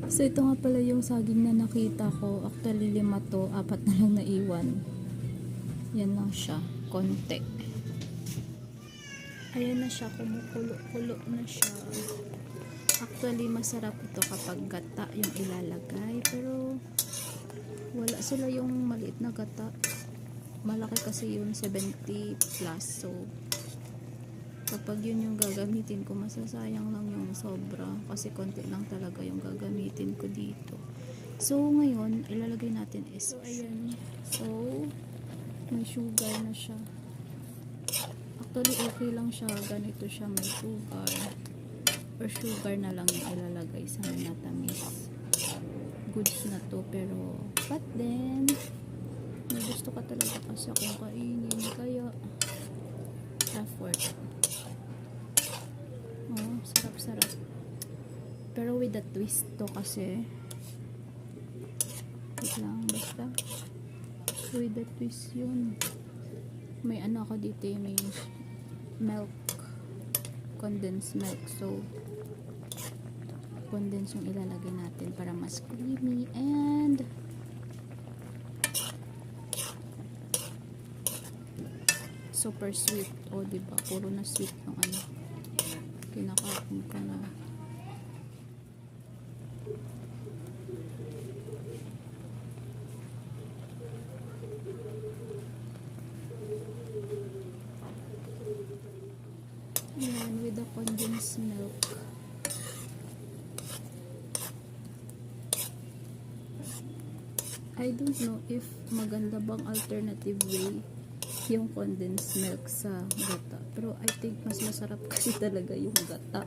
So ito nga pala yung saging na nakita ko. Actually 5 to, 4 na lang naiwan. Yan lang siya, konti. Ayan na siya, kumukulo-kulo na siya. Actually masarap ito kapag gata yung ilalagay, pero wala sila yung maliit na gata. Malaki kasi yung 70 plus, so kapag yun yung gagamitin ko, masasayang lang yung sobra kasi konti lang talaga yung gagamitin ko dito. So ngayon ilalagay natin is, so ayan, so may sugar na siya. Actually okay lang siya, ganito siya, may sugar or sugar na lang yung ilalagay sa minatamis. Goods na to, pero but then may gusto ka talaga kasi akong kainin, kaya effort. Oh, sarap-sarap. Pero with the twist to kasi. Wait lang, basta. With the twist yun. May ano ako dito, may milk. Condensed milk. So, condensed yung ilalagay natin para mas creamy and super sweet. O, diba? Puro na sweet yung ano. Kinakain ko na. Ayan, with the condensed milk. I don't know if maganda bang alternative way yung condensed milk sa gata. Pero I think mas masarap kasi talaga yung gata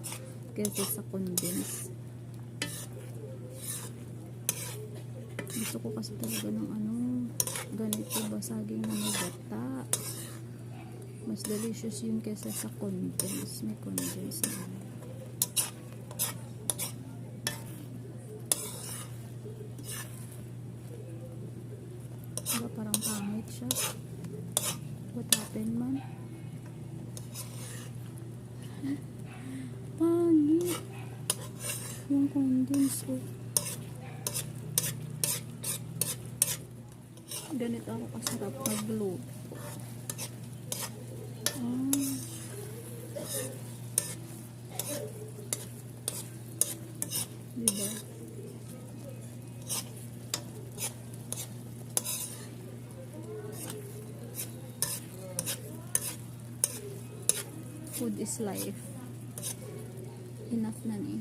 kaysa sa condensed. Gusto ko kasi talaga ng ano, ganito basaging na may gata. Mas delicious yun kaysa sa condensed. May condensed na. Diba parang pangit siya? What happened, man? Pangit. Yung condensed, oh. Ganito ako kasarap mag-luto. Diba? Food is life. Enough na ni.